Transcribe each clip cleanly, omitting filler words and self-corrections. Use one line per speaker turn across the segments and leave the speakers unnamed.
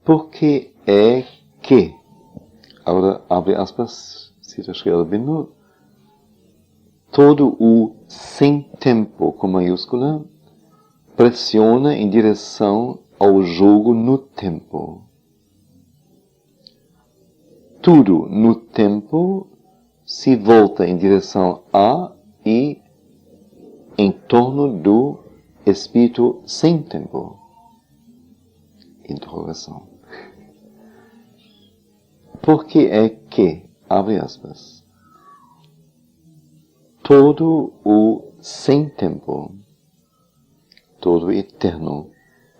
Porque é que, agora abre aspas, cita Sri Aurobindo, todo o sem tempo com maiúscula pressiona em direção ao jogo no tempo. Tudo no tempo se volta em direção a e em torno do espírito sem tempo. Interrogação. Por que é que, abre aspas, todo o sem tempo, todo o eterno,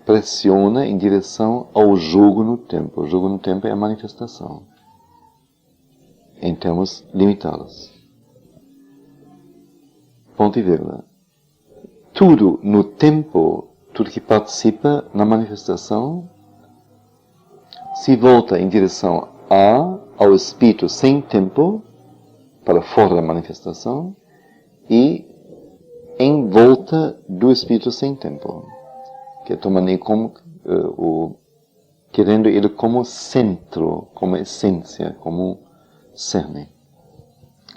pressiona em direção ao jogo no tempo. O jogo no tempo é a manifestação, em termos limitados. Ponto e vírgula. Tudo no tempo, tudo que participa na manifestação, se volta em direção ao espírito sem tempo, para fora da manifestação, e em volta do espírito sem tempo, que tomando ele como querendo ele como centro, como essência, como cerne,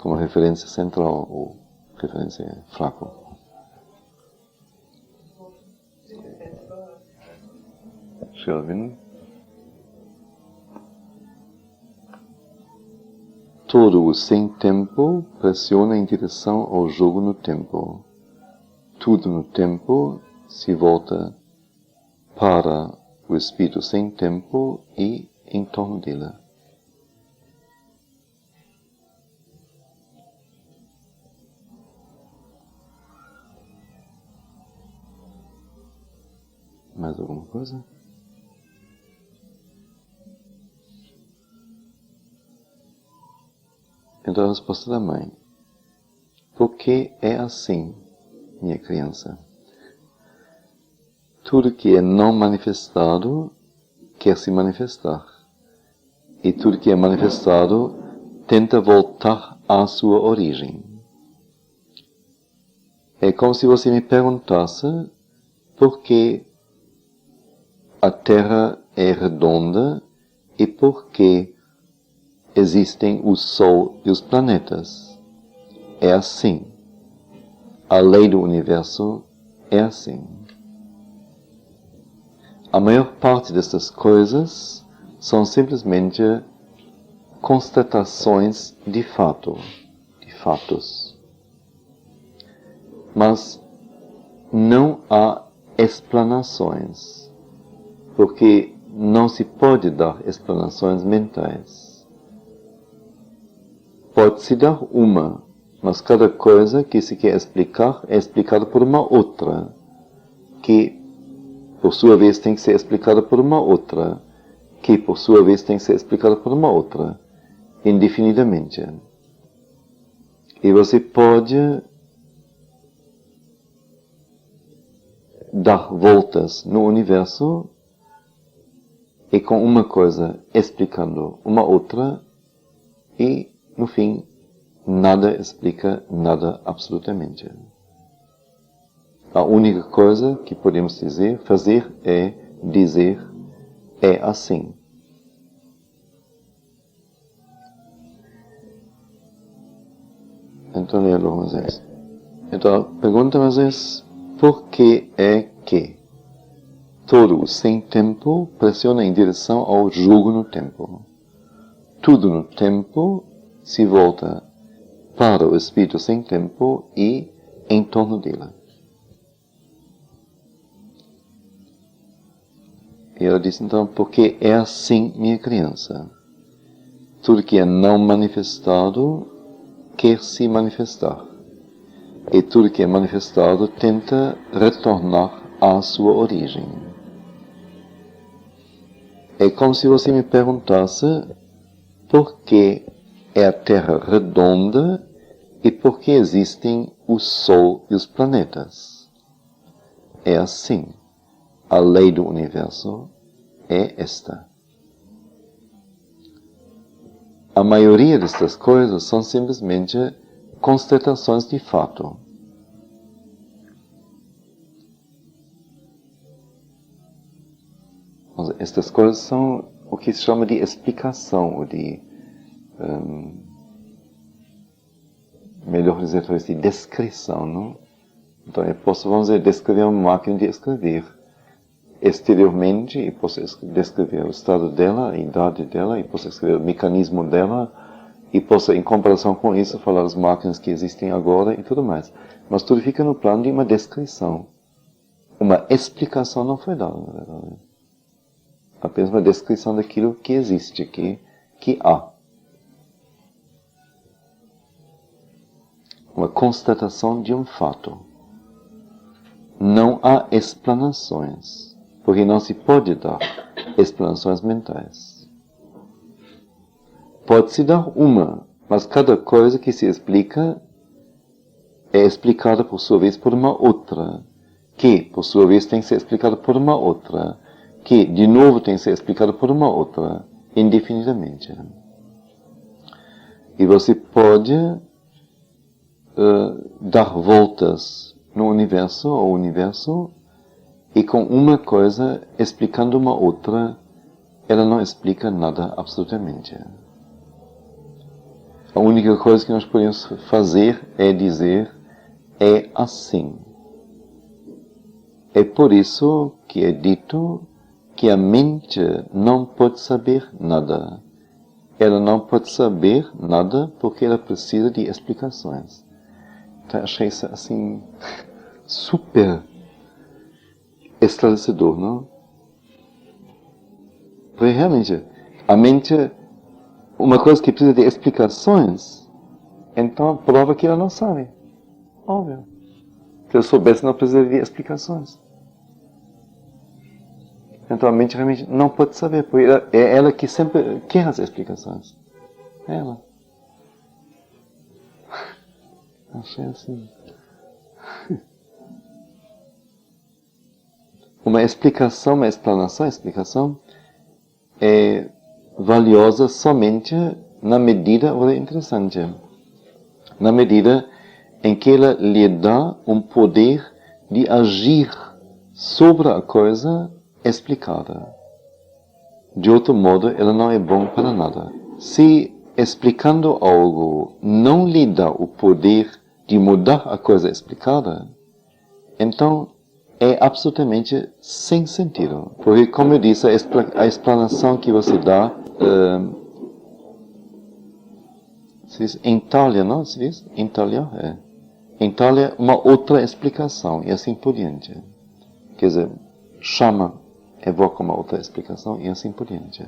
como referência central ou referência fraco. Todo o sem tempo pressiona em direção ao jogo no tempo. Tudo no tempo se volta para o espírito sem tempo e em torno dele. Mais alguma coisa? Então a resposta da mãe. Porque é assim, minha criança. Tudo que é não manifestado quer se manifestar. E tudo que é manifestado tenta voltar à sua origem. É como se você me perguntasse por que a Terra é redonda e por que existem o Sol e os planetas. É assim. A lei do universo é assim. A maior parte dessas coisas são simplesmente constatações de fato, de fatos. Mas não há explanações, porque não se pode dar explanações mentais. Pode-se dar uma, mas cada coisa que se quer explicar é explicada por uma outra, que por sua vez tem que ser explicada por uma outra, que por sua vez tem que ser explicada por uma outra, indefinidamente. E você pode dar voltas no universo e com uma coisa explicando uma outra e, no fim, nada explica nada absolutamente. A única coisa que podemos fazer é dizer, é assim. Então, leia-lo uma vez. Então, a pergunta é, por que é que todo o sem tempo pressiona em direção ao jogo no tempo? Tudo no tempo se volta para o espírito sem tempo e em torno dele. E ela disse então, porque é assim, minha criança. Tudo que é não manifestado quer se manifestar. E tudo que é manifestado tenta retornar à sua origem. É como se você me perguntasse por que é a Terra redonda e por que existem o Sol e os planetas. É assim. A lei do universo é esta. A maioria destas coisas são simplesmente constatações de fato. estas coisas são o que se chama de explicação, ou de, melhor dizer, de descrição, não? Então eu posso, vamos dizer, descrever uma máquina de escrever exteriormente, e posso descrever o estado dela, a idade dela, e posso escrever o mecanismo dela, e posso, em comparação com isso, falar as máquinas que existem agora e tudo mais. Mas tudo fica no plano de uma descrição. Uma explicação não foi dada, na verdade. Apenas uma descrição daquilo que existe, que há. Uma constatação de um fato. Não há explanações, porque não se pode dar explanações mentais. Pode-se dar uma, mas cada coisa que se explica é explicada por sua vez por uma outra, que por sua vez tem que ser explicada por uma outra, que de novo tem que ser explicada por uma outra, indefinidamente. E você pode dar voltas no universo, ou universo, e com uma coisa explicando uma outra, ela não explica nada absolutamente. A única coisa que nós podemos fazer é dizer, é assim. É por isso que é dito que a mente não pode saber nada. Ela não pode saber nada porque ela precisa de explicações. Então, achei isso assim super esclarecedor, não? Porque realmente, a mente, uma coisa que precisa de explicações, então prova que ela não sabe. Óbvio. Se eu soubesse, não precisaria de explicações. Então a mente realmente não pode saber, porque é ela que sempre quer as explicações. É ela. Achei assim. Uma explicação, uma explicação é valiosa somente na medida, ou é interessante, na medida em que ela lhe dá um poder de agir sobre a coisa explicada. De outro modo, ela não é bom para nada. Se explicando algo não lhe dá o poder de mudar a coisa explicada, então é absolutamente sem sentido. Porque, como eu disse, a explanação que você dá se diz entalha, não? Se diz? Entalha? É. Entalha uma outra explicação e assim por diante. Quer dizer, evoca uma outra explicação e assim por diante.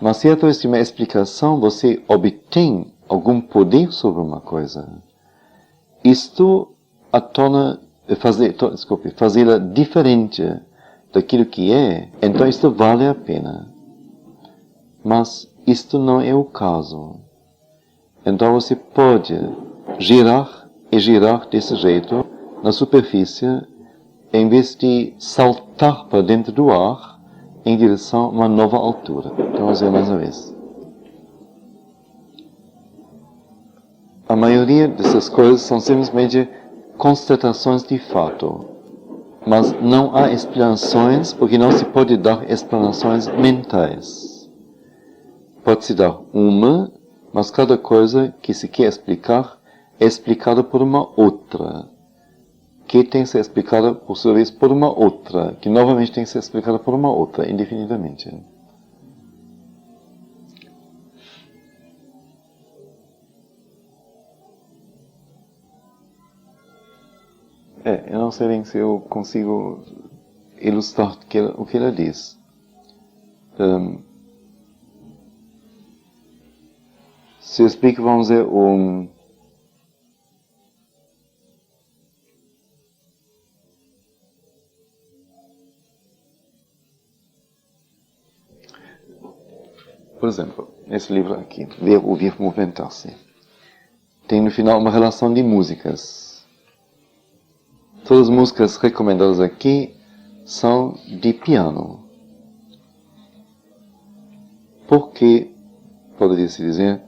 Mas se através de uma explicação você obtém algum poder sobre uma coisa, isto a torna, fazê-la diferente daquilo que é, então isto vale a pena. Mas isto não é o caso. Então você pode girar e girar desse jeito na superfície, em vez de saltar para dentro do ar em direção a uma nova altura. Então vamos ver mais uma vez. A maioria dessas coisas são simplesmente constatações de fato. Mas não há explanações, porque não se pode dar explanações mentais. Pode-se dar uma, mas cada coisa que se quer explicar é explicada por uma outra, que tem que ser explicada, por sua vez, por uma outra, que novamente tem que ser explicada por uma outra, indefinidamente. Eu não sei bem se eu consigo ilustrar o que ela diz. Se eu explico, vamos dizer, por exemplo, esse livro aqui, Ver, Ouvir, Movimentar-se, tem no final uma relação de músicas. Todas as músicas recomendadas aqui são de piano. Porque poderia-se dizer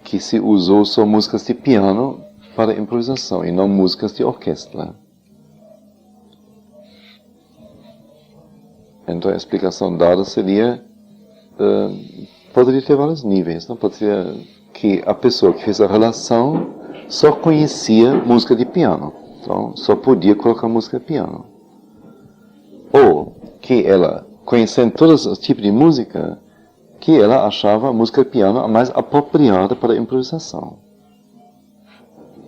que se usou só músicas de piano para improvisação e não músicas de orquestra. Então a explicação dada seria, poderia ter vários níveis, não? Pode ser que a pessoa que fez a relação só conhecia música de piano, então só podia colocar música de piano. Ou que ela, conhecendo todos os tipos de música, que ela achava a música de piano a mais apropriada para a improvisação.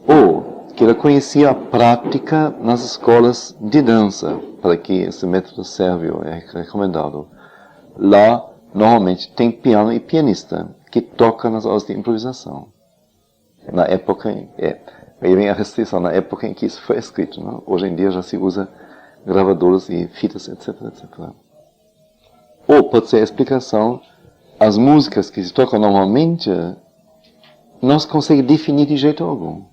Ou que ela conhecia a prática nas escolas de dança, para que esse método serve, é recomendado. Lá, normalmente, tem piano e pianista, que toca nas aulas de improvisação. Na época, aí vem a restrição, na época em que isso foi escrito. Não? Hoje em dia já se usa gravadores e fitas, etc, etc. Ou pode ser a explicação, as músicas que se tocam normalmente, não se consegue definir de jeito algum.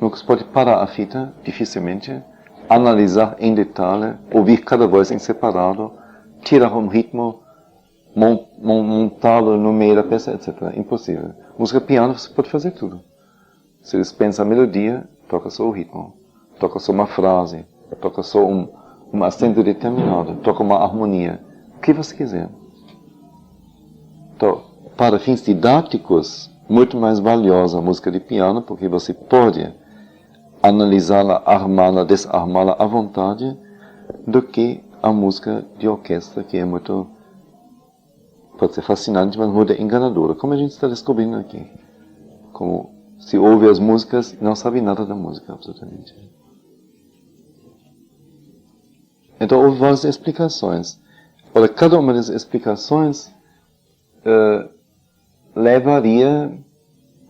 Nunca se pode parar a fita, dificilmente, analisar em detalhe, ouvir cada voz em separado, tirar um ritmo, montá-lo no meio da peça, etc. Impossível. Música piano você pode fazer tudo. Se dispensa a melodia, toca só o ritmo. Toca só uma frase, toca só um acento determinado, toca uma harmonia. O que você quiser. Então, para fins didáticos, muito mais valiosa a música de piano, porque você pode analisá-la, armá-la, desarmá-la à vontade, do que a música de orquestra, que é muito, pode ser fascinante, mas muito enganadora, como a gente está descobrindo aqui. Como se ouve as músicas e não sabe nada da música, absolutamente. Então, houve várias explicações. Ora, cada uma das explicações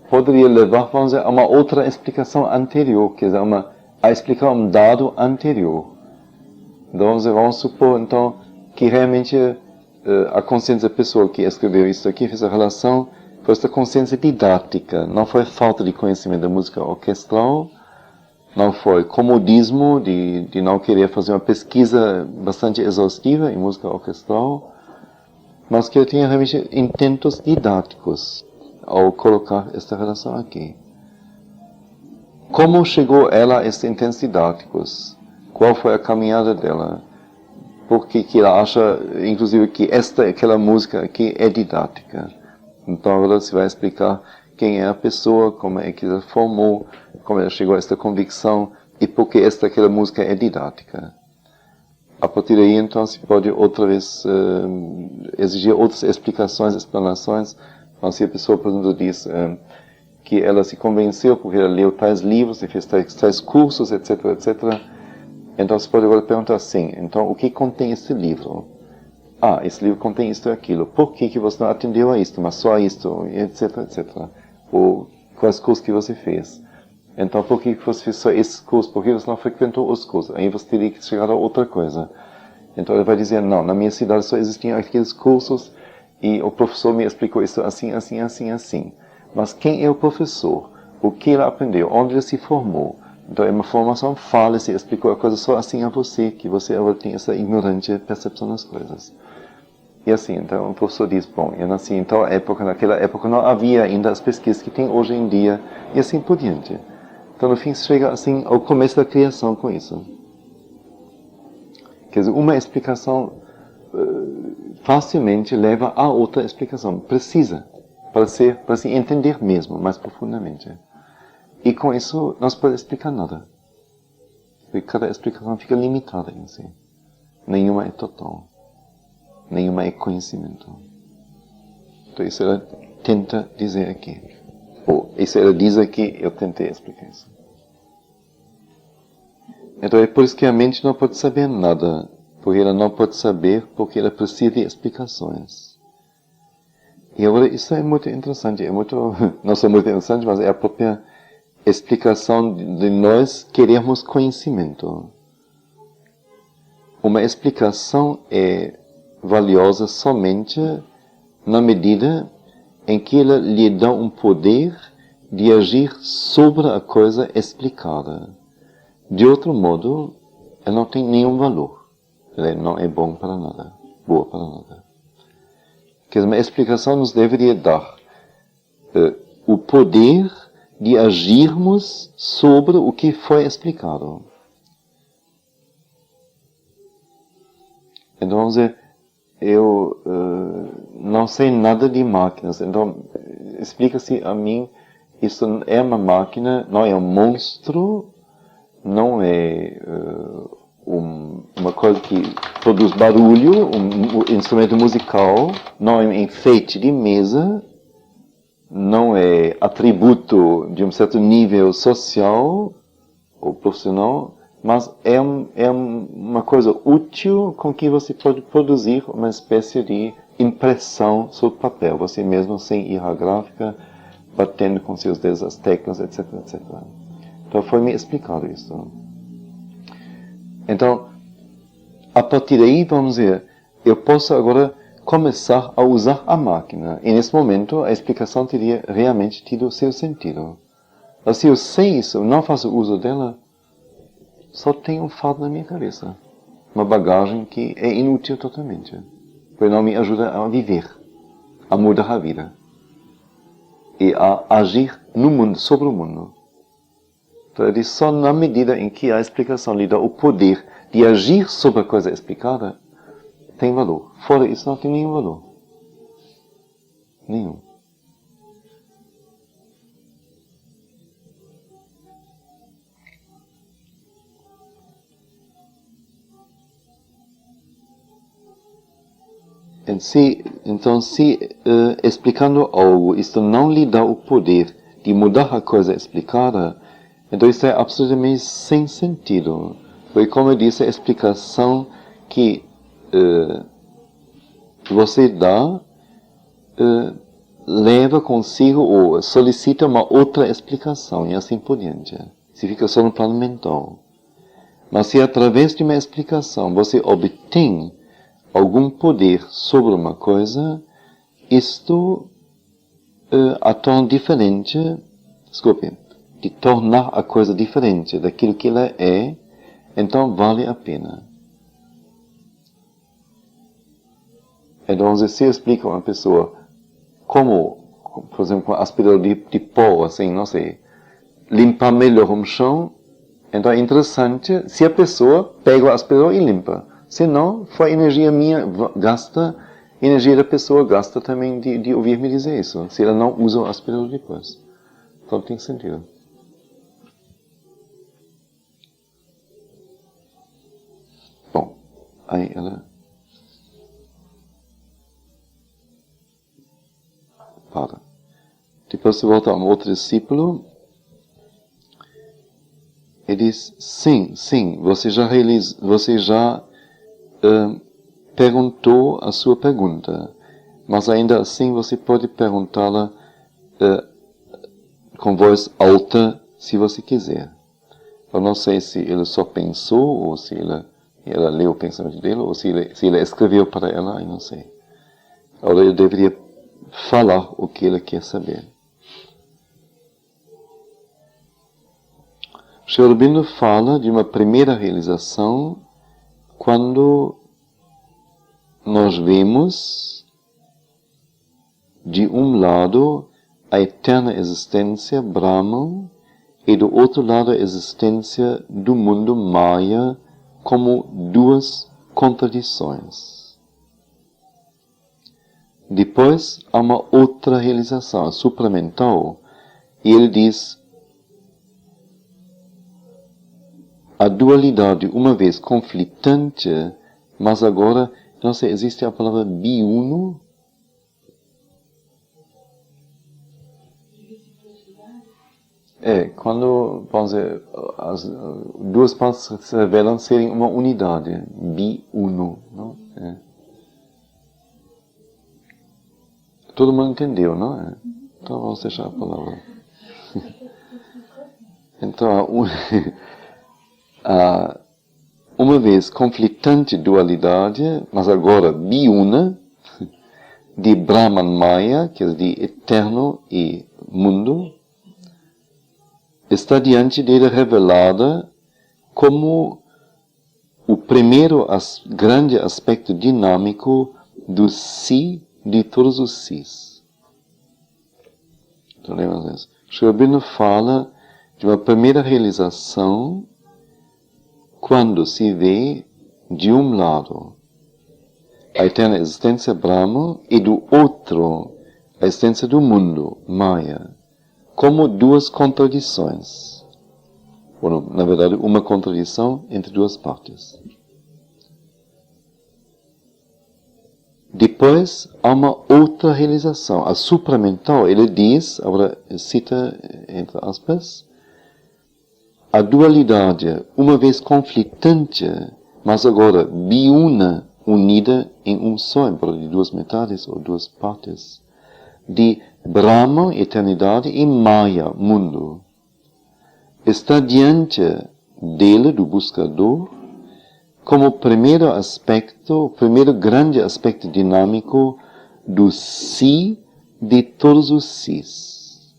poderia levar, vamos dizer, a uma outra explicação anterior, quer dizer, a explicar um dado anterior. Então, vamos supor, então, que realmente a consciência da pessoa que escreveu isso aqui, fez a relação, foi esta consciência didática, não foi falta de conhecimento da música orquestral, não foi comodismo de não querer fazer uma pesquisa bastante exaustiva em música orquestral, mas que ele tinha realmente intentos didáticos ao colocar esta relação aqui. Como chegou ela a esses intentos didáticos? Qual foi a caminhada dela? Por que ela acha, inclusive, que aquela música aqui é didática? Então agora se vai explicar quem é a pessoa, como é que ela formou, como ela chegou a esta convicção e por que aquela música é didática. A partir daí, então, se pode outra vez exigir outras explanações. Então, se a pessoa, por exemplo, diz que ela se convenceu porque ela leu tais livros e fez tais cursos, etc, etc. Então, se pode agora perguntar assim, então, o que contém esse livro? Ah, esse livro contém isto e aquilo. Por que você não atendeu a isto, mas só a isto, etc, etc. Ou quais cursos que você fez? Então, por que você fez só esses cursos? Por que você não frequentou os cursos? Aí você teria que chegar a outra coisa. Então, ele vai dizer, não, na minha cidade só existiam aqueles cursos e o professor me explicou isso assim, assim, assim, assim. Mas quem é o professor? O que ele aprendeu? Onde ele se formou? Então, é uma formação falha, se explicou a coisa só assim a você, que você agora tem essa ignorante percepção das coisas. E assim, então, o professor diz, bom, eu nasci em tal época, naquela época não havia ainda as pesquisas que tem hoje em dia, e assim por diante. Então, no fim, chega assim ao começo da criação com isso. Quer dizer, uma explicação facilmente leva a outra explicação. Precisa, para se entender mesmo, mais profundamente. E com isso, não se pode explicar nada. Porque cada explicação fica limitada em si. Nenhuma é total. Nenhuma é conhecimento. Então, isso ela tenta dizer aqui. Ou, isso ela diz aqui, eu tentei explicar isso. Então, é por isso que a mente não pode saber nada. Porque ela não pode saber, porque ela precisa de explicações. E agora, isso é muito interessante. Não só muito interessante, mas é a própria explicação de nós queremos conhecimento. Uma explicação é valiosa somente na medida em que ela lhe dá um poder de agir sobre a coisa explicada. De outro modo, ela não tem nenhum valor. Ela não é bom para nada, boa para nada. Quer dizer, uma explicação nos deveria dar o poder de agirmos sobre o que foi explicado. Então, vamos dizer, eu não sei nada de máquinas, então explica-se a mim, isso é uma máquina, não é um monstro, não é uma coisa que produz barulho, um instrumento musical, não é um enfeite de mesa, não é atributo de um certo nível social ou profissional, mas é uma coisa útil com que você pode produzir uma espécie de impressão sobre papel, você mesmo sem ir à gráfica, batendo com seus dedos as teclas, etc, etc. Então foi me explicado isso. Então, a partir daí, vamos dizer, eu posso agora começar a usar a máquina. E nesse momento, a explicação teria realmente tido seu sentido. Mas se eu sei isso, não faço uso dela, só tenho um fardo na minha cabeça. Uma bagagem que é inútil totalmente. Porque não me ajuda a viver, a mudar a vida. E a agir no mundo, sobre o mundo. Então, é só na medida em que a explicação lhe dá o poder de agir sobre a coisa explicada, tem valor. Fora isso, não tem nenhum valor. Nenhum. Então, se explicando algo, isto não lhe dá o poder de mudar a coisa explicada, então isso é absolutamente sem sentido. Porque, como eu disse, a explicação que você dá leva consigo ou solicita uma outra explicação e assim por diante. Se fica só no plano mental. Mas se através de uma explicação você obtém algum poder sobre uma coisa, isto a torna diferente, de tornar a coisa diferente daquilo que ela é, então vale a pena. Então, se eu explico a uma pessoa como, por exemplo, com aspirador de pó, assim, não sei, limpar melhor um chão, então é interessante se a pessoa pega o aspirador e limpa. Se não, foi energia minha, gasta, energia da pessoa gasta também de ouvir-me dizer isso. Se ela não usa o aspirador depois. Então tem sentido. Bom, aí ela para. Depois se volta a um outro discípulo. Ele diz, sim, você já perguntou a sua pergunta, mas ainda assim você pode perguntá-la com voz alta, se você quiser. Eu não sei se ele só pensou, ou se ela leu o pensamento dele, ou se ele escreveu para ela, eu não sei. Agora eu deveria falar o que ele quer saber. Sri Aurobindo fala de uma primeira realização quando nós vemos, de um lado, a eterna existência Brahman e do outro lado a existência do mundo Maya como duas contradições. Depois há uma outra realização, a supramental, e ele diz: a dualidade, uma vez conflitante, mas agora, não sei, existe a palavra biuno? Quando, vamos dizer, as duas partes se revelam serem uma unidade, biuno, não? Todo mundo entendeu, não é? Então vamos deixar a palavra. Então, uma vez conflitante dualidade, mas agora biuna, de Brahman Maya, que é de eterno e mundo, está diante dele revelada como o primeiro grande aspecto dinâmico do si de todos os sis. Então, lembra isso? Sri Aurobindo fala de uma primeira realização quando se vê, de um lado, a eterna existência Brahma e do outro, a existência do mundo, Maya, como duas contradições. Ou, na verdade, uma contradição entre duas partes. Depois, há uma outra realização. A supramental, ele diz, agora cita entre aspas, a dualidade, uma vez conflitante, mas agora biuna, unida em um só, embora de duas metades ou duas partes, de Brahma, eternidade, e Maya, mundo. Está diante dele, do buscador, como primeiro aspecto, primeiro grande aspecto dinâmico do si de todos os sis.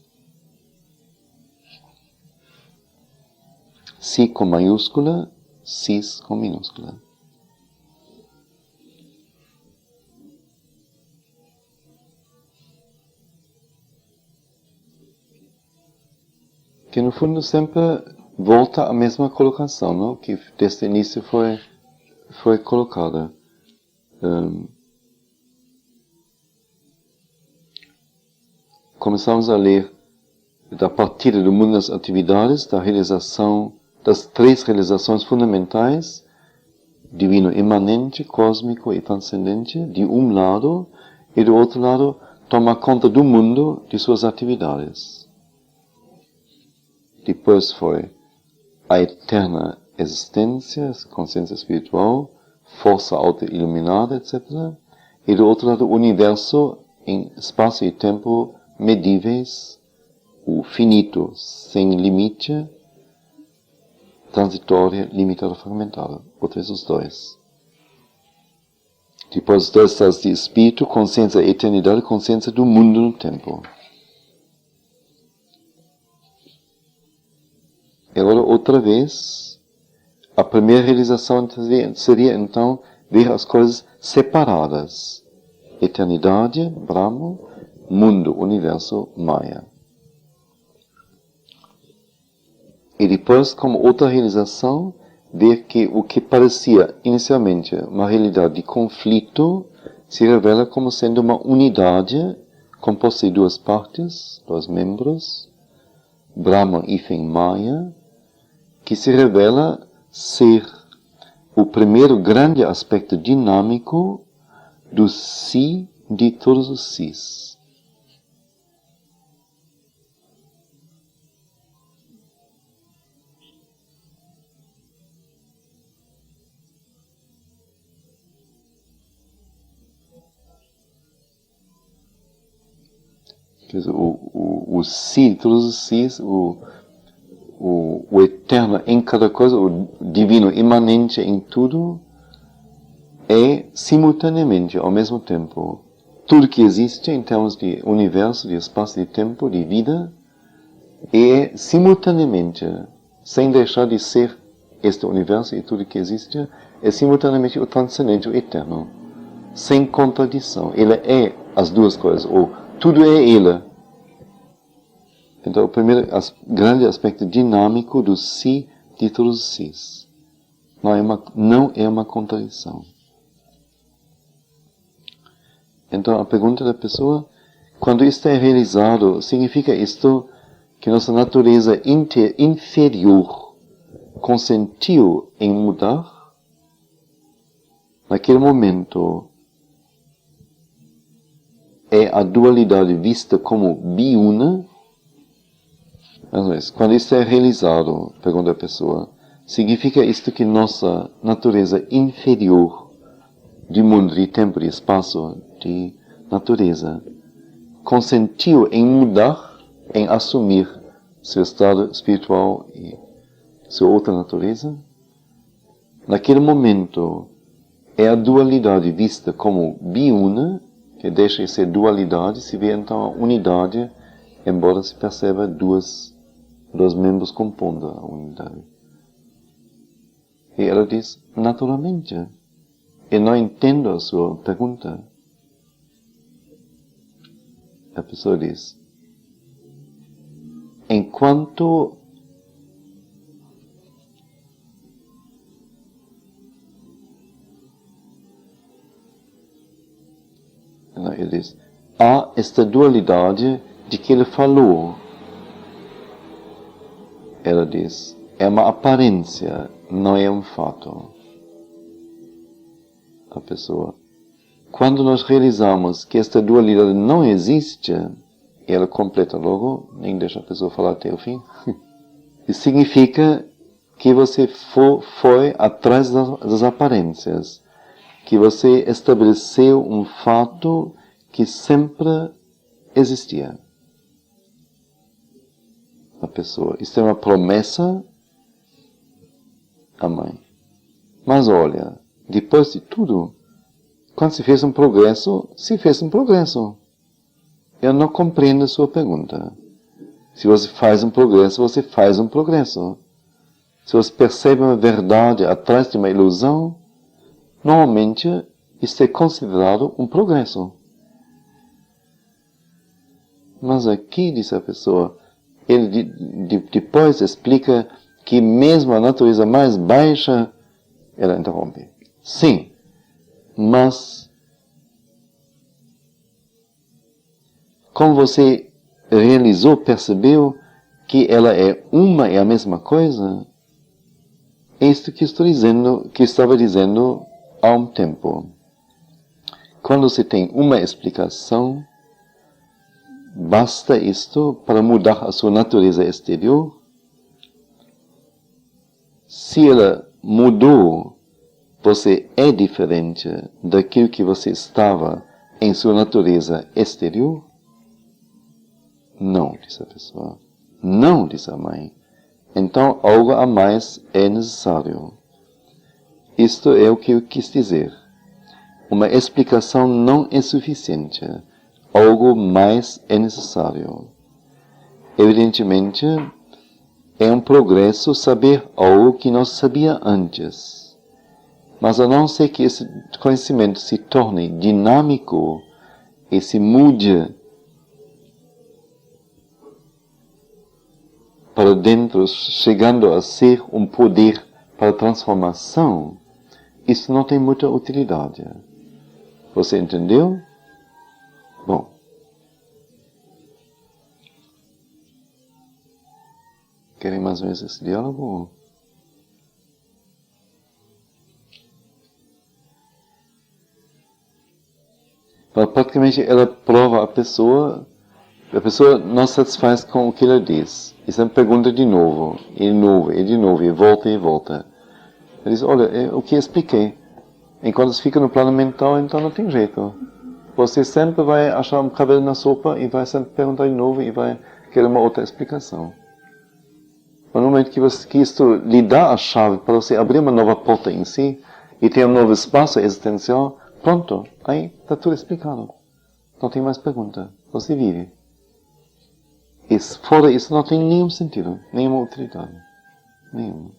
Si com maiúscula, sis com minúscula. Que no fundo sempre volta à mesma colocação, não? Que desde o início foi colocada. Começamos a ler da partida do mundo das atividades, da realização, das três realizações fundamentais, divino imanente, cósmico e transcendente, de um lado, e do outro lado, toma conta do mundo, de suas atividades. Depois foi a eterna existência, consciência espiritual, força auto-iluminada, etc. E do outro lado, o universo em espaço e tempo medíveis, o finito, sem limite, transitório, limitado, fragmentado. Outros os dois. Depois dessas de espírito, consciência e eternidade, consciência do mundo no tempo. E agora, outra vez, a primeira realização seria, então, ver as coisas separadas. Eternidade, Brahma, mundo, universo, Maya. E depois, como outra realização, ver que o que parecia inicialmente uma realidade de conflito se revela como sendo uma unidade composta de duas partes, dois membros, Brahma e Maya, que se revela ser o primeiro grande aspecto dinâmico do si de todos os sis. Quer dizer, o si de todos os sis, o eterno em cada coisa, o divino imanente em tudo, é simultaneamente, ao mesmo tempo, tudo que existe em termos de universo, de espaço, de tempo, de vida, é simultaneamente, sem deixar de ser este universo e tudo que existe, é simultaneamente o transcendente, o eterno, sem contradição. Ele é as duas coisas, ou tudo é ele. Então, o primeiro grande aspecto dinâmico do si de todos os sis. Não é uma contradição. Então, a pergunta da pessoa, quando isto é realizado, significa isto que nossa natureza inferior consentiu em mudar? Naquele momento, é a dualidade vista como biuna? Quando isto é realizado, pergunta a pessoa, significa isto que nossa natureza inferior de mundo, de tempo, de espaço, de natureza, consentiu em mudar, em assumir seu estado espiritual e sua outra natureza? Naquele momento, é a dualidade vista como biuna, que deixa de ser dualidade, se vê então a unidade, embora se perceba dois membros compondo a unidade. E ela diz, naturalmente. Eu não entendo a sua pergunta. A pessoa diz, enquanto Ele diz, há esta dualidade de que ele falou. Ela diz, é uma aparência, não é um fato. A pessoa. Quando nós realizamos que esta dualidade não existe, ela completa logo, nem deixa a pessoa falar até o fim. Isso significa que você foi atrás das aparências, que você estabeleceu um fato que sempre existia. A pessoa. Isso é uma promessa à mãe. Mas olha, depois de tudo, quando se fez um progresso, se fez um progresso. Eu não compreendo a sua pergunta. Se você faz um progresso, você faz um progresso. Se você percebe uma verdade atrás de uma ilusão, normalmente isso é considerado um progresso. Mas aqui, diz a pessoa, ele depois explica que mesmo a natureza mais baixa, ela interrompe. Sim, mas como você realizou, percebeu que ela é uma e a mesma coisa, é isto que estava dizendo há um tempo. Quando você tem uma explicação, basta isto para mudar a sua natureza exterior? Se ela mudou, você é diferente daquilo que você estava em sua natureza exterior? Não, diz a pessoa. Não, diz a mãe. Então algo a mais é necessário. Isto é o que eu quis dizer. Uma explicação não é suficiente. Algo mais é necessário. Evidentemente, é um progresso saber algo que não sabia antes. Mas a não ser que esse conhecimento se torne dinâmico e se mude para dentro, chegando a ser um poder para transformação, isso não tem muita utilidade. Você entendeu? Bom. Querem mais ou menos esse diálogo? Praticamente ela prova a pessoa não satisfaz com o que ela diz. E sempre pergunta de novo, e de novo, e de novo, e volta e volta. Ela diz, olha, é o que eu expliquei. Enquanto você fica no plano mental, então não tem jeito. Você sempre vai achar um cabelo na sopa e vai sempre perguntar de novo e vai querer uma outra explicação. No momento que isto lhe dá a chave para você abrir uma nova porta em si e ter um novo espaço existencial, pronto, aí está tudo explicado. Não tem mais pergunta. Você vive. E fora isso não tem nenhum sentido, nenhuma utilidade. Nenhuma.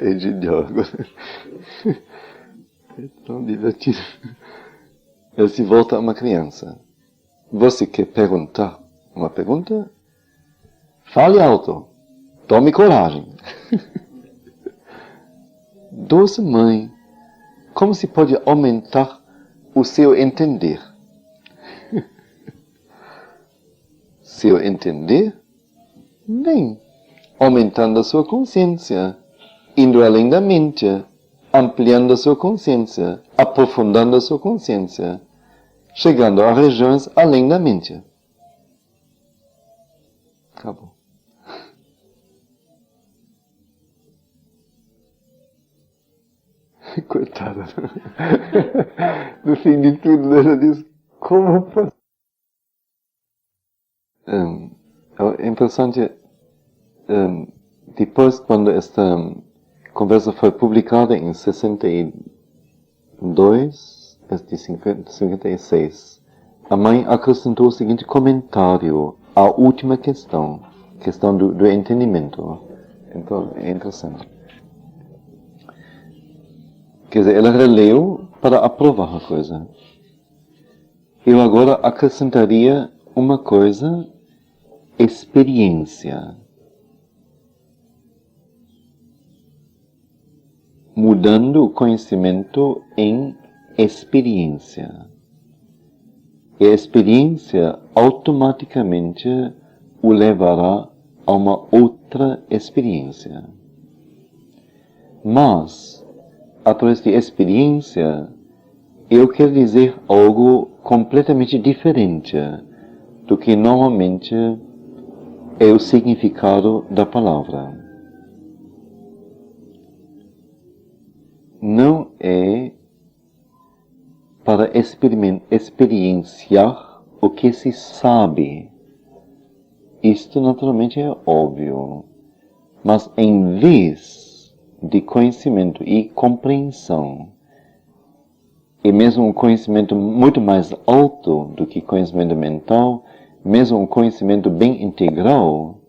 É genial agora. É tão divertido. Ele se volta a uma criança. Você quer perguntar uma pergunta? Fale alto. Tome coragem. Doce mãe, como se pode aumentar o seu entender? Seu entender? Bem, aumentando a sua consciência, indo além da mente, ampliando a sua consciência, aprofundando a sua consciência, chegando a regiões além da mente. Acabou. Coitada. No fim de tudo, ela diz, como fazer? É interessante, depois quando esta conversa foi publicada em 62, de 56, a mãe acrescentou o seguinte comentário à última questão do entendimento. Então, é interessante. Quer dizer, ela releu para aprovar a coisa. Eu agora acrescentaria uma coisa, experiência. mudando o conhecimento em experiência. E a experiência automaticamente o levará a uma outra experiência. Mas, através de experiência, eu quero dizer algo completamente diferente do que normalmente é o significado da palavra. Não é para experienciar o que se sabe. Isto naturalmente é óbvio. Mas em vez de conhecimento e compreensão, e mesmo um conhecimento muito mais alto do que conhecimento mental, mesmo um conhecimento bem integral,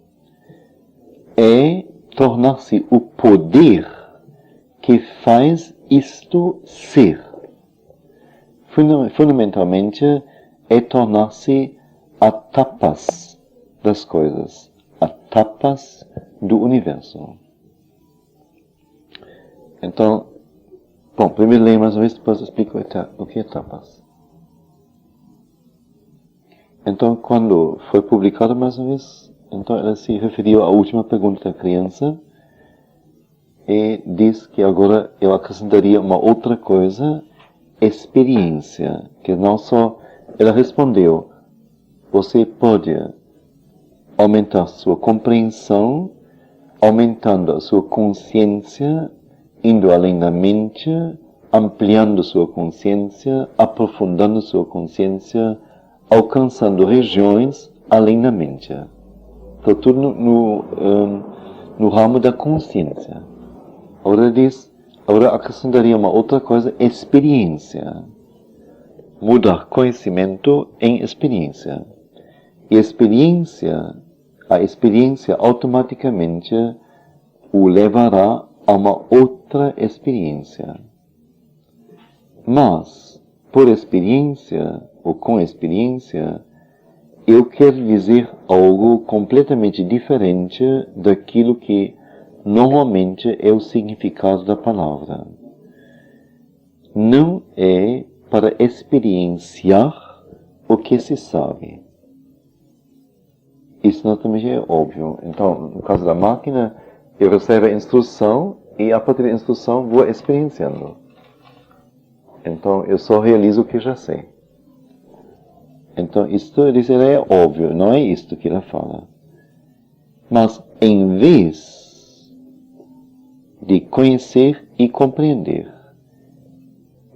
é tornar-se o poder que faz isto ser. Fundamentalmente, é tornar-se a tapas das coisas, a tapas do universo. Então, bom, primeiro leio mais uma vez, depois explico o que é tapas. Então, quando foi publicado mais uma vez, então ela se referiu à última pergunta da criança e diz que agora eu acrescentaria uma outra coisa, experiência, que não só ela respondeu, você pode aumentar sua compreensão, aumentando a sua consciência, indo além da mente, ampliando sua consciência, aprofundando sua consciência, alcançando regiões além da mente. Então, tudo no ramo da consciência. Agora diz, agora acrescentaria uma outra coisa, experiência. Mudar conhecimento em experiência. E a experiência automaticamente o levará a uma outra experiência. Mas, por experiência, ou com experiência, eu quero dizer algo completamente diferente daquilo que normalmente é o significado da palavra. Não é para experienciar o que se sabe. Isso naturalmente é óbvio. Então, no caso da máquina, eu recebo a instrução e a partir da instrução vou experienciando. Então, eu só realizo o que já sei. Então, isto é óbvio, não é isto que ela fala. Mas, em vez de conhecer e compreender,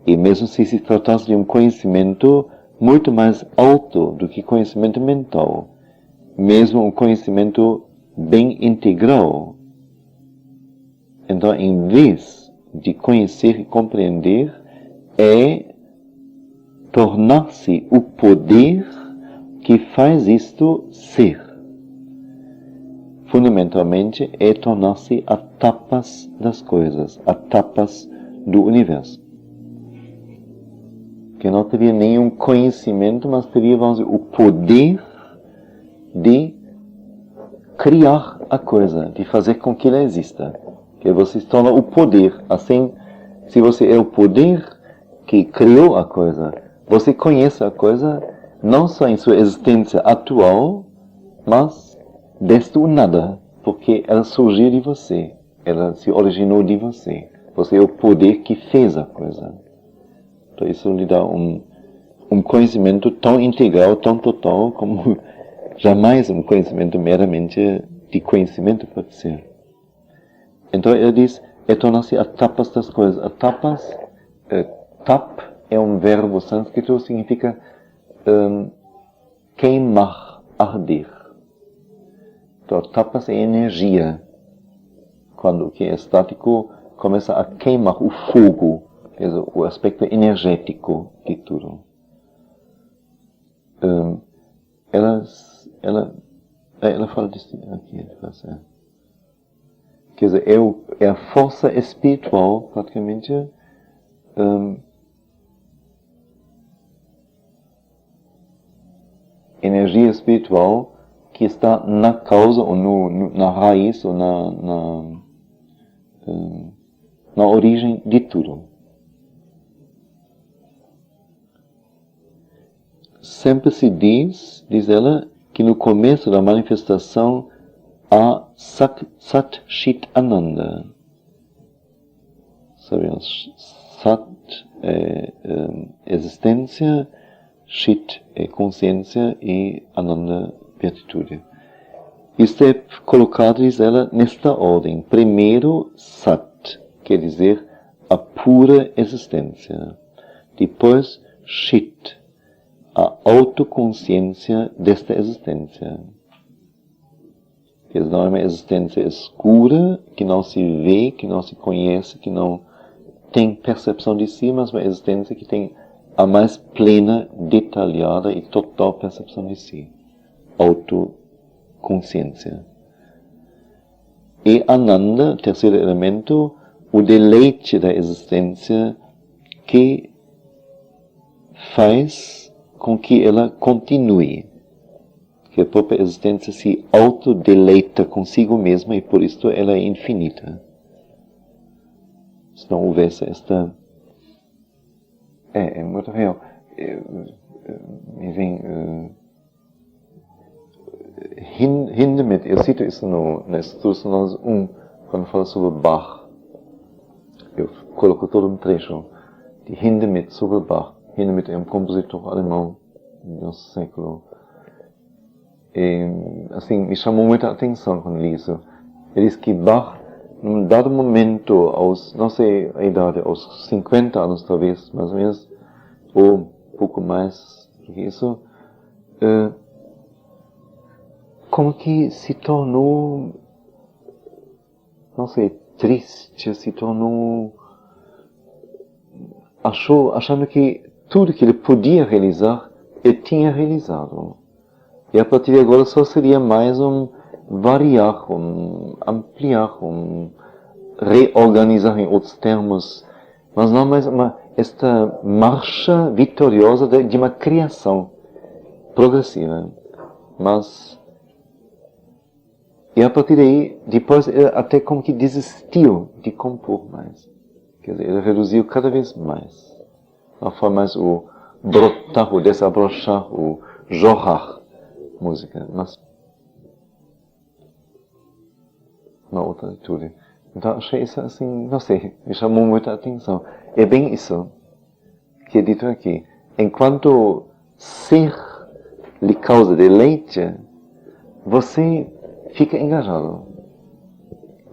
e mesmo se tratasse de um conhecimento muito mais alto do que conhecimento mental, mesmo um conhecimento bem integral, então, em vez de conhecer e compreender, é tornar-se o poder que faz isto ser. Fundamentalmente, é tornar-se a tapas das coisas, a tapas do universo. Que não teria nenhum conhecimento, mas teria, vamos dizer, o poder de criar a coisa, de fazer com que ela exista. Que você se torna o poder. Assim, se você é o poder que criou a coisa, você conhece a coisa não só em sua existência atual, mas desde o nada, porque ela surgiu de você, ela se originou de você. Você é o poder que fez a coisa. Então isso lhe dá um conhecimento tão integral, tão total, como jamais um conhecimento meramente de conhecimento pode ser. Então ele diz, é tornar-se a tapas das coisas. A tapas, tap é um verbo sânscrito, significa queimar, arder. Então tapas é energia. Quando o que é estático começa a queimar o fogo, quer dizer, o aspecto energético de tudo. Ela fala disso aqui, quer dizer, é a força espiritual, praticamente, energia espiritual que está na causa, ou na raiz, ou na origem de tudo. Sempre se diz ela, que no começo da manifestação há Sat Chit Ananda. Sabemos, Sat é existência, Chit é consciência e Ananda, beatitude. Isto é colocado, diz ela, nesta ordem. Primeiro, Sat, quer dizer a pura existência. Depois, Chit, a autoconsciência desta existência. Que não é uma existência escura, que não se vê, que não se conhece, que não tem percepção de si, mas uma existência que tem a mais plena, detalhada e total percepção de si. Autoconsciência. E Ananda, terceiro elemento, o deleite da existência que faz com que ela continue. Que a própria existência se autodeleita consigo mesma e por isso ela é infinita. Se não houvesse esta... É muito real. Me vem... Hindemith, eu cito isso na Instrução 1, quando fala sobre Bach. Eu coloco todo um trecho de Hindemith sobre Bach. Hindemith é um compositor alemão do nosso século. E, assim, me chamou muita atenção quando li isso. Ele diz que Bach, num dado momento, não sei a idade, aos 50 anos talvez, mais ou menos, ou pouco mais do que isso, como que se tornou, não sei, triste, se tornou, achando que tudo que ele podia realizar, ele tinha realizado. E a partir de agora só seria mais variar, ampliar, reorganizar em outros termos, mas não mais esta marcha vitoriosa de uma criação progressiva. E a partir daí, depois ele até como que desistiu de compor mais. Quer dizer, ele reduziu cada vez mais. Não foi mais o brotar, o desabrochar, o jorrar música, mas uma outra atitude. Então achei isso assim, não sei, me chamou muita atenção. É bem isso que é dito aqui. Enquanto ser lhe causa deleite, você fica engajado.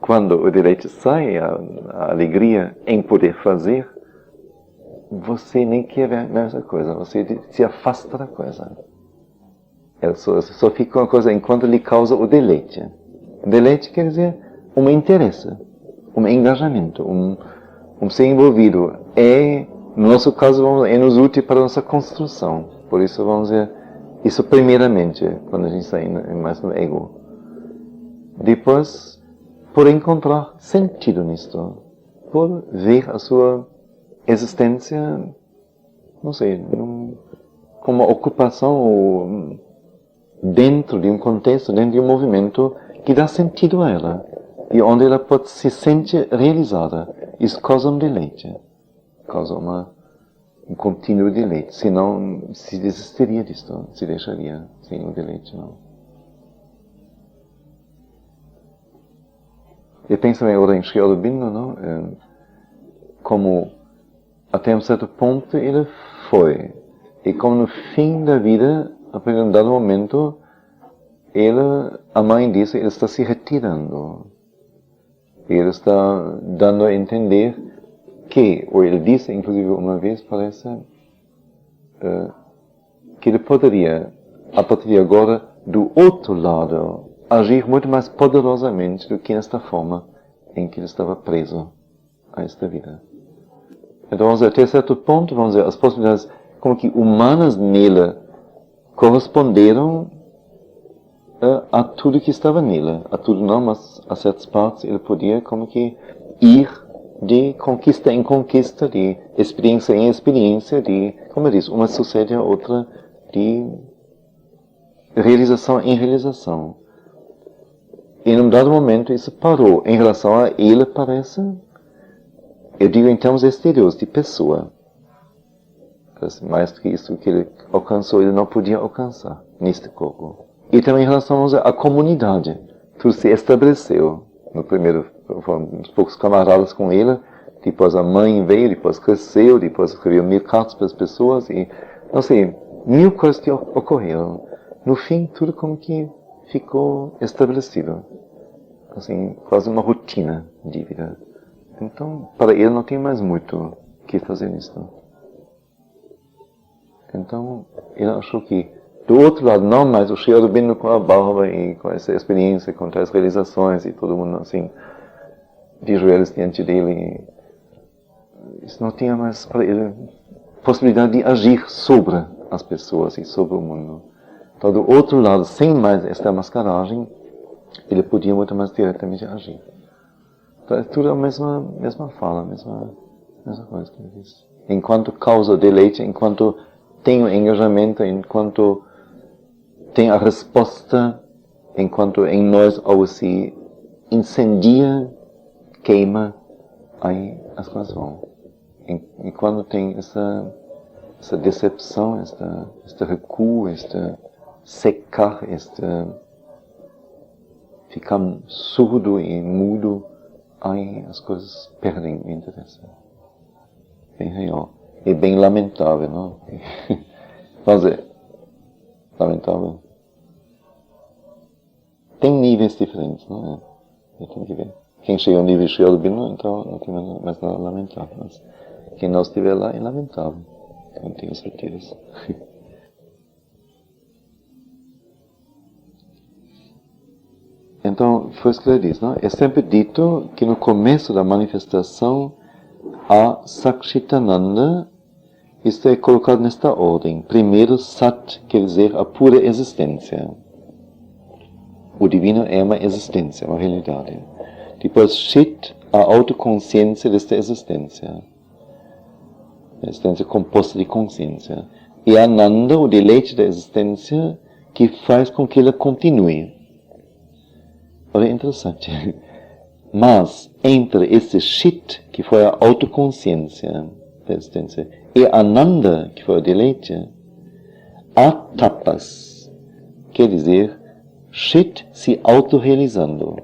Quando o deleite sai, a alegria em poder fazer, você nem quer ver essa coisa, você se afasta da coisa. Só fica uma coisa enquanto lhe causa o deleite. Deleite quer dizer um interesse, um engajamento, um ser envolvido. No nosso caso, é nos útil para a nossa construção. Por isso, vamos dizer, isso primeiramente, quando a gente está mais no ego. Depois, por encontrar sentido nisto, por ver a sua existência, não sei, como uma ocupação ou dentro de um contexto, dentro de um movimento que dá sentido a ela e onde ela pode se sentir realizada. Isso causa um deleite, causa um contínuo deleite, senão se desistiria disto, se deixaria sem o deleite, não. Eu penso também agora em Sri Aurobindo, não? Como até um certo ponto ele foi, e como no fim da vida, a um dado momento, a mãe disse, ele está se retirando. Ele está dando a entender que, ou ele disse, inclusive uma vez, parece, que ele poderia, a partir de agora, do outro lado, agir muito mais poderosamente do que nesta forma em que ele estava preso a esta vida. Então, vamos dizer, até certo ponto, vamos dizer, as possibilidades como que humanas nele corresponderam a tudo que estava nele. A tudo não, mas a certas partes ele podia como que ir de conquista em conquista, de experiência em experiência, de, como eu disse, uma sucede a outra, de realização em realização. E num dado momento isso parou. Em relação a ele, parece, Eu digo em termos exteriores, de pessoa. Mais do que isso que ele alcançou, ele não podia alcançar neste corpo. E também em relação à comunidade. Tudo se estabeleceu. No primeiro, foram uns poucos camaradas com ele. Depois a mãe veio, depois cresceu, depois escreveu 1000 cartas para as pessoas. E, não sei, 1000 coisas que ocorreram. No fim, tudo como que ficou estabelecido. Assim, quase uma rotina de vida. Então, para ele não tem mais muito o que fazer nisso. Então, ele achou que, do outro lado, não mais o Sri Aurobindo com a barba e com essa experiência, com tais realizações e todo mundo assim, de joelhos diante dele. Isso não tinha mais para ele possibilidade de agir sobre as pessoas e sobre o mundo. Então, do outro lado, sem mais esta mascaragem, ele podia muito mais diretamente agir. Então, é tudo a mesma fala, a mesma coisa que ele disse. Enquanto causa deleite, enquanto tem o engajamento, enquanto tem a resposta, enquanto em nós algo se incendia, queima, aí as coisas vão. E quando tem essa decepção, este recuo, este secar, este ficar surdo e mudo, aí as coisas perdem o interesse. Bem real. E bem lamentável, não? Mas é lamentável. Tem níveis diferentes, não é? Tem que ver. Quem chega ao nível de Sri Aurobindo, então não tem mais nada lamentável. Mas quem não estiver lá é lamentável. Não tenho certeza. Então, foi isso que ele diz, não? É sempre dito que no começo da manifestação há Sakshitananda. Isto é colocado nesta ordem. Primeiro, Sat quer dizer a pura existência. O divino é uma existência, uma realidade. Depois, Chit, a autoconsciência desta existência. A existência composta de consciência. E Ananda, o deleite da existência, que faz com que ela continue. Olha, é interessante. Mas, entre esse Chit, que foi a autoconsciência da existência, e Ananda, que foi o deleite, há tapas, quer dizer, Chit se autorrealizando.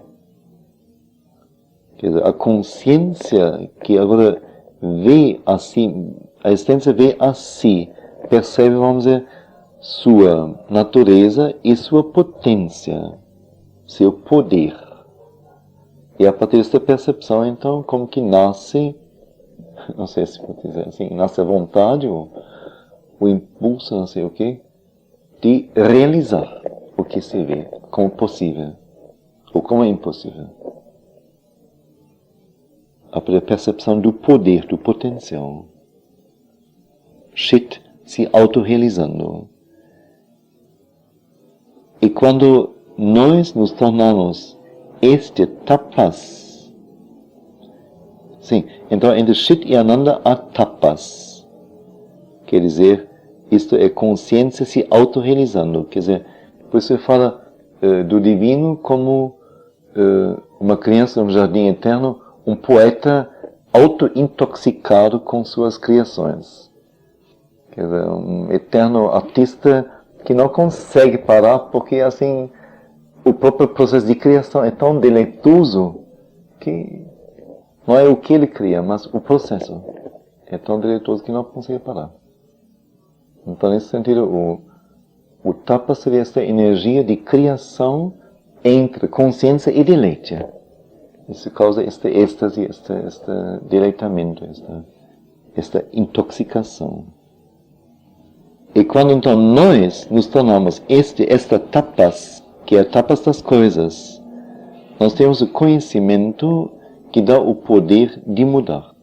Quer dizer, a consciência que agora vê a si, a existência vê a si, percebe, vamos dizer, sua natureza e sua potência, seu poder. E a partir dessa percepção, então, como que nasce, não sei se pode dizer assim, nasce a vontade, o impulso, não sei o quê, de realizar o que se vê como possível, ou como é impossível. A percepção do poder, do potencial. Chit se autorrealizando. E quando nós nos tornamos este tapas, sim, então entre Chit e Ananda há tapas. Quer dizer, isto é consciência se autorrealizando. Quer dizer, por isso ele fala do divino como uma criança no jardim eterno, um poeta auto-intoxicado com suas criações. Quer dizer, um eterno artista que não consegue parar porque, assim, o próprio processo de criação é tão deleitoso que não é o que ele cria, mas o processo é tão deleitoso que não consegue parar. Então, nesse sentido, o tapa seria essa energia de criação entre consciência e deleite. Isso causa este êxtase, este deleitamento, esta intoxicação. E quando então nós nos tornamos esta tapas, que é a tapas das coisas, nós temos o conhecimento que dá o poder de mudar.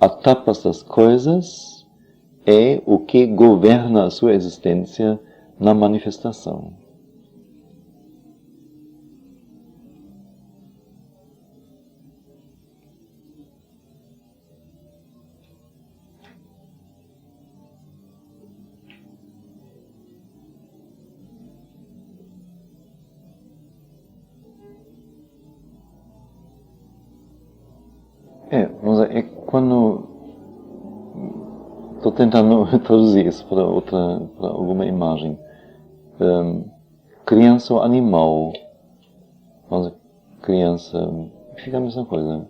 A tapas das coisas é o que governa a sua existência na manifestação. Vamos dizer, tentando traduzir isso para alguma imagem. Criança ou animal. Criança, fica a mesma coisa.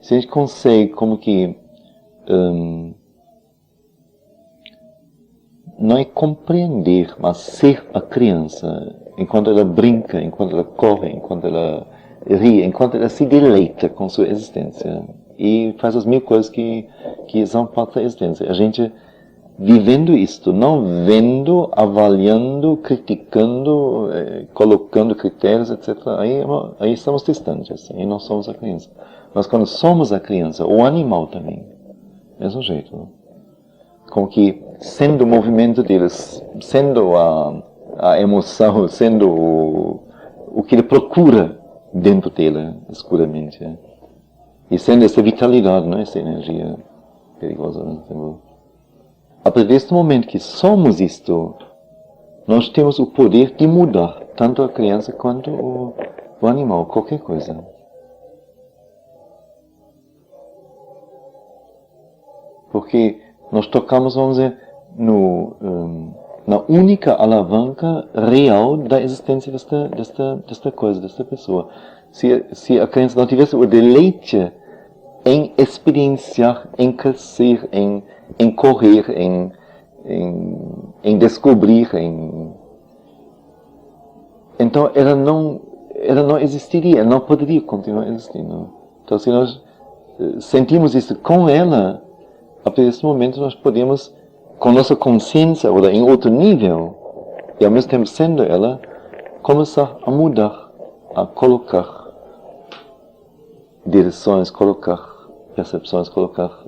Se a gente consegue como que não é compreender, mas ser a criança, enquanto ela brinca, enquanto ela corre, enquanto ela ri, enquanto ela se deleita com sua existência e faz as mil coisas que são parte da existência. A gente vivendo isto, não vendo, avaliando, criticando, colocando critérios, etc. Aí estamos distantes, aí não somos a criança. Mas quando somos a criança, o animal também, mesmo jeito, não? Com que, sendo o movimento deles, sendo a emoção, sendo o que ele procura dentro dele, escuramente, e sendo essa vitalidade, não? Essa energia perigosa, não? A partir deste momento que somos isto, nós temos o poder de mudar tanto a criança quanto o animal, qualquer coisa. Porque nós tocamos, vamos dizer, na única alavanca real da existência desta coisa, desta pessoa. Se a criança não tivesse o deleite em experienciar, em crescer, em correr, em descobrir, então ela não existiria, ela não poderia continuar existindo. Então, se nós sentimos isso com ela, a partir desse momento nós podemos, com nossa consciência, ou em outro nível, e ao mesmo tempo sendo ela, começar a mudar, a colocar direções, colocar percepções, colocar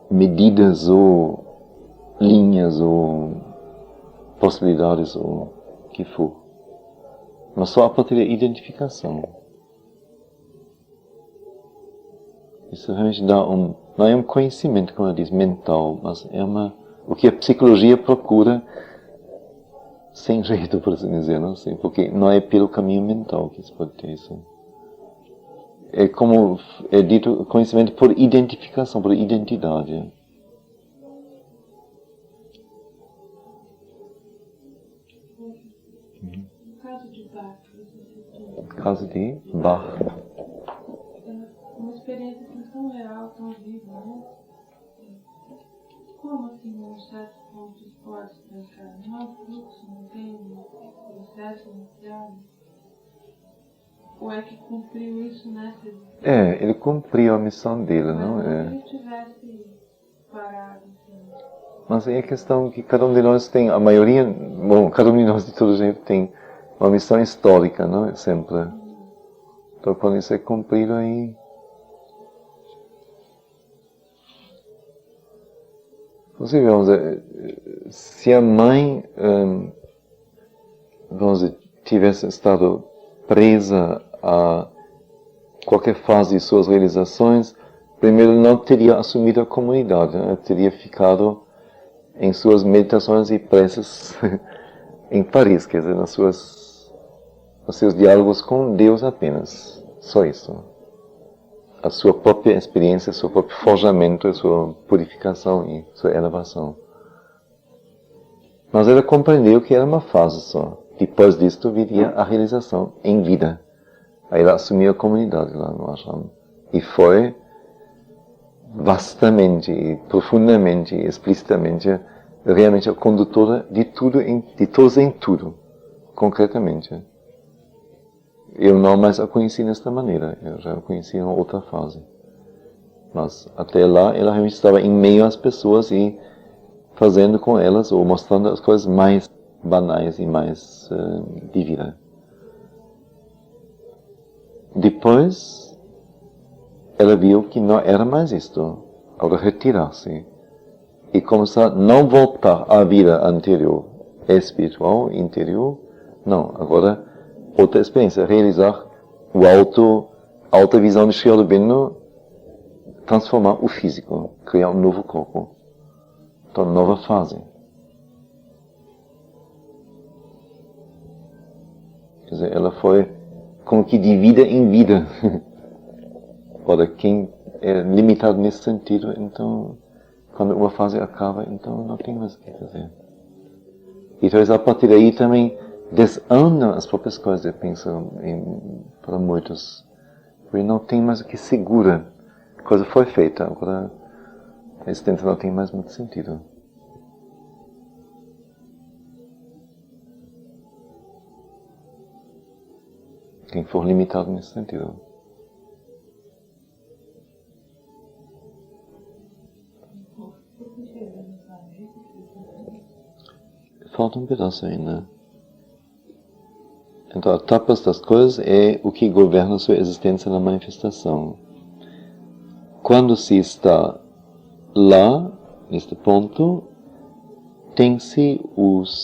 medidas ou linhas ou possibilidades ou o que for. Mas só a partir da identificação. Isso realmente dá não é um conhecimento, como ela diz, mental, mas é o que a psicologia procura sem jeito, por assim dizer, não sei, porque não é pelo caminho mental que se pode ter isso. É como é dito, conhecimento por identificação, por identidade.
Caso de Bach,
Caso de Bach.
Uma experiência assim, tão real, tão viva, né? Como assim, em certos pontos pode se trancar? Não há fluxo, não tem processo iniciado? Ou é que cumpriu isso nessa existência?
Ele cumpriu a missão dele,
Mas
não é?
se ele tivesse parado, assim...
Mas é a questão que cada um de nós tem, a maioria, cada um de nós de todo jeito tem uma missão histórica, não é? Sempre. Então quando isso é cumprido aí... Você vê, vamos dizer, se a mãe, vamos dizer, tivesse estado presa a qualquer fase de suas realizações, primeiro não teria assumido a comunidade, né? Teria ficado em suas meditações e preces em Paris, quer dizer, nos seus diálogos com Deus apenas, só isso. A sua própria experiência, o seu próprio forjamento, a sua purificação e sua elevação. Mas ela compreendeu que era uma fase só. Depois disto viria a realização em vida. Aí ela assumiu a comunidade lá no ashram. E foi vastamente, profundamente, explicitamente, realmente a condutora de tudo, de todos em tudo, concretamente. Eu não mais a conheci desta maneira, eu já a conheci em outra fase. Mas até lá ela realmente estava em meio às pessoas e fazendo com elas, ou mostrando as coisas mais banais e mais de vida. Depois, ela viu que não era mais isto, agora retirar-se e começar a não voltar à vida anterior, espiritual, interior, não, agora outra experiência, realizar a alta visão de Sri Aurobindo, transformar o físico, criar um novo corpo. Então, nova fase. Quer dizer, ela foi como que de vida em vida. Ora, quem é limitado nesse sentido, então, quando uma fase acaba, então não tem mais o que fazer. E talvez a partir daí também desandam as próprias coisas, eu penso, para muitos. Porque não tem mais o que segura. A coisa foi feita, agora a existência não tem mais muito sentido. Quem for limitado nesse sentido. Falta um pedaço ainda. Então, a tapas das coisas é o que governa sua existência na manifestação. Quando se está lá, neste ponto, tem-se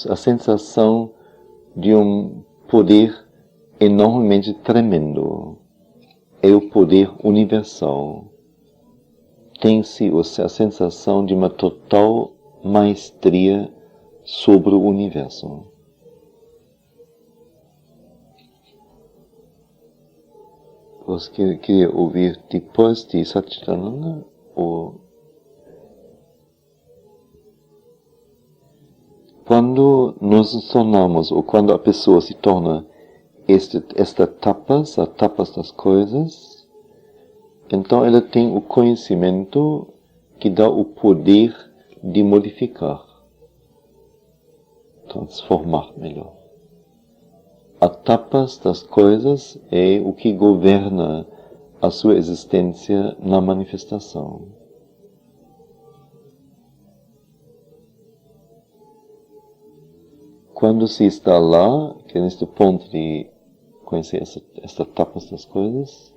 a sensação de um poder enormemente tremendo. É o poder universal. Tem-se a sensação de uma total maestria sobre o universo. Você queria ouvir depois de Satchitananda? Ou quando nos tornamos, ou quando a pessoa se torna a tapas das coisas, então ela tem o conhecimento que dá o poder de modificar, transformar melhor. A tapas das coisas é o que governa a sua existência na manifestação. Quando se está lá, que é neste ponto de conhecer esta tapas das coisas,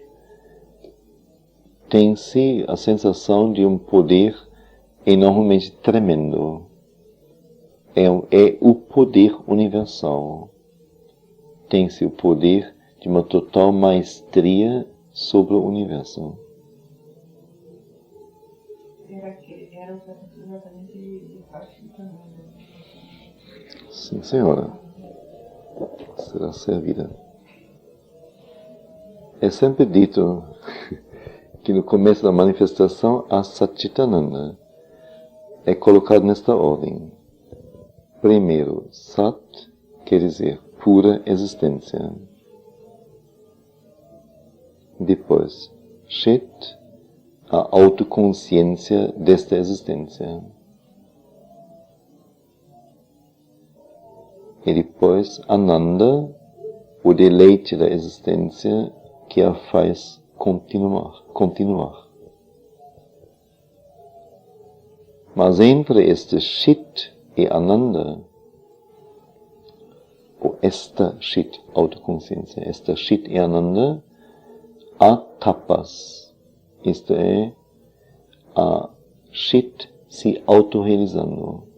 tem-se a sensação de um poder enormemente tremendo. É o poder universal. Tem-se o poder de uma total maestria sobre o universo.
Era exatamente de Satchitananda.
Sim, senhora. Será servida. É sempre dito que no começo da manifestação há Satchitananda. É colocado nesta ordem. Primeiro, Sat quer dizer pura existência. Depois, Chit, a autoconsciência desta existência. E depois, Ananda, o deleite da existência que a faz continuar. Mas entre este Chit e Ananda, ou esta Chit, autoconsciência, esta Chit e Ananda, há tapas. Isto é, a Chit se autorrealizando.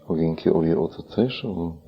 Alguém quer ouvir outro trecho?